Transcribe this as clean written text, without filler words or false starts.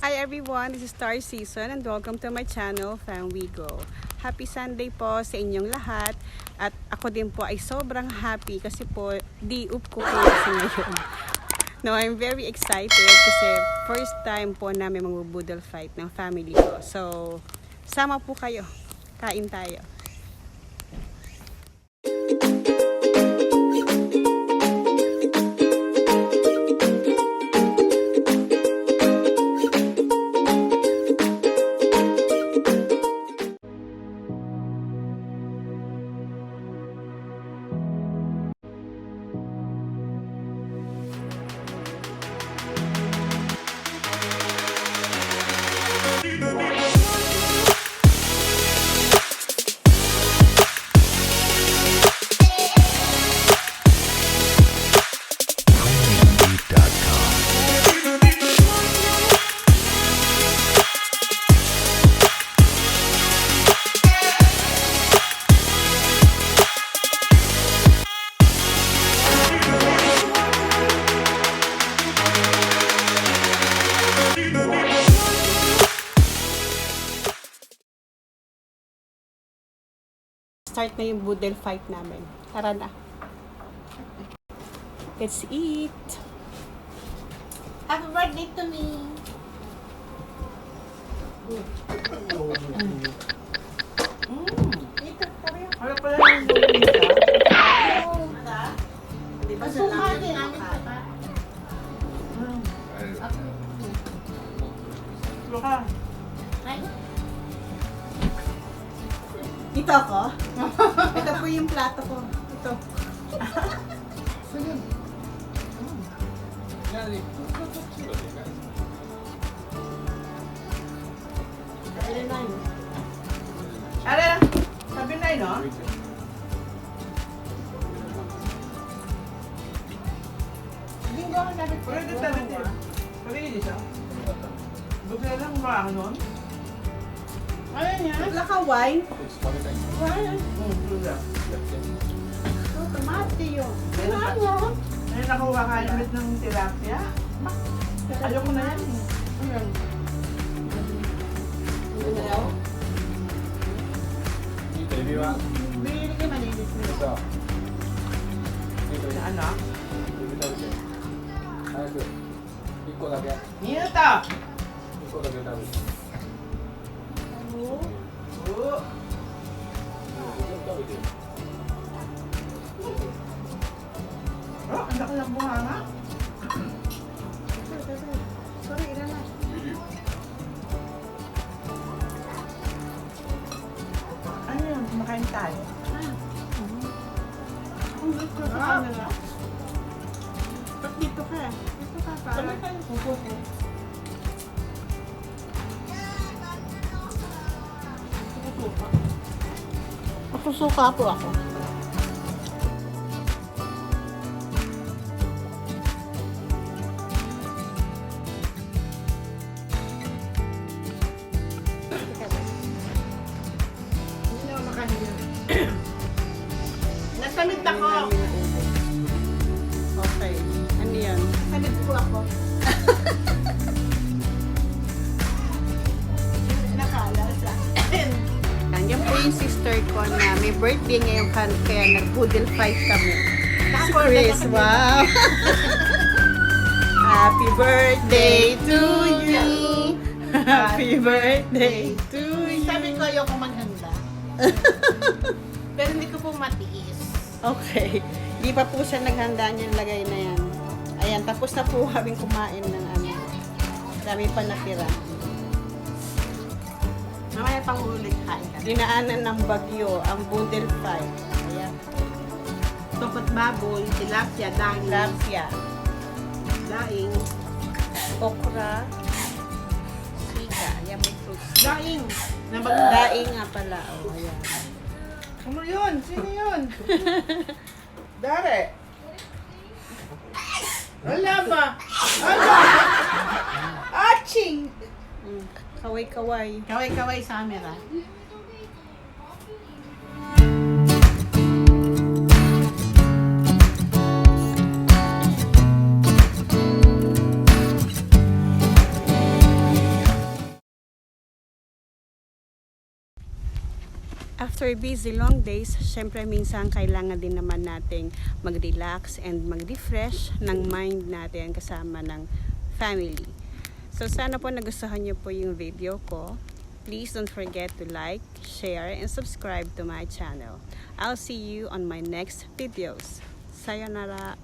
Hi everyone, this is Star Season and welcome to my channel, Fam We Go. Happy Sunday po sa inyong lahat at ako din po ay sobrang happy kasi po di-up ko po kasi ngayon. No, I'm very excited kasi first time po namin magBOODLE fight ng family ko. So, sama po kayo. Kain tayo. Start na yung BOODLE fight namin. Tara na. Let's eat. Happy birthday to me. Ito pa rin. Ano pala yung bumisita? Di ba sa Masukati namin ito pa. Baka. Ay, Dito ako? Ito po yung plato ko. Ito. Ano? Sabi na yun, no? hindi ko ako nabit. Pwede tabi din. Pwede yun siya. Bukla lang ba nun? Ano niya? Wala ka wine? Wala. Bukla. Oh, tomate yun. Ayun, Ano? ayun ako kakalimit ng tilapia. Ayoko na yan. Ayun. Bili ka malinis mo. Na ano? 1個だけ Nito! 1個だけ食べる Oo. 食べて Oh, ang laki ng buhanga. Sorry, ilan na. Ano yun? Kumakain tayo. Ang gusto ko sa kanila. Ba't dito ka? Dito ka para. Sabay tayo. Pupupo. Masusuka po ako. Hindi na ako makahilig. Nasamit ako. Okay. Ano yan? Nasamit po ako. Nakalasa. Yan po yung sister ko na may birthday ngayon kaya nag-BOODLE fight kami. Si Chris, wow! Happy birthday to you! Happy birthday to you! Sabi ko ayoko maghanda. Pero hindi ko po matiis. Okay. Di pa po siya naghanda niyang lagay na yan. Ayan, tapos na po kaming kumain ng ano. Dami pa natira. Mamaya pang ulit kain ka. Dinaanan ng bagyo, ang BOODLE fight. Ayan. Tokot baboy, tilapia, dahil. Tilapia. Daing. Okra. Sika. Ayan, may fruits. Daing. Daing nga pala. Oh, ayan. Ano yun? Sino yun? Dare. Wala ba? Ano? Aching! Kaway-kaway. Kaway-kaway sa camera. After busy long days, syempre minsan kailangan din naman nating mag-relax and mag-refresh ng mind natin kasama ng family. So sana po nagustuhan niyo po yung video ko. Please don't forget to like, share, and subscribe to my channel. I'll see you on my next videos. Sayonara!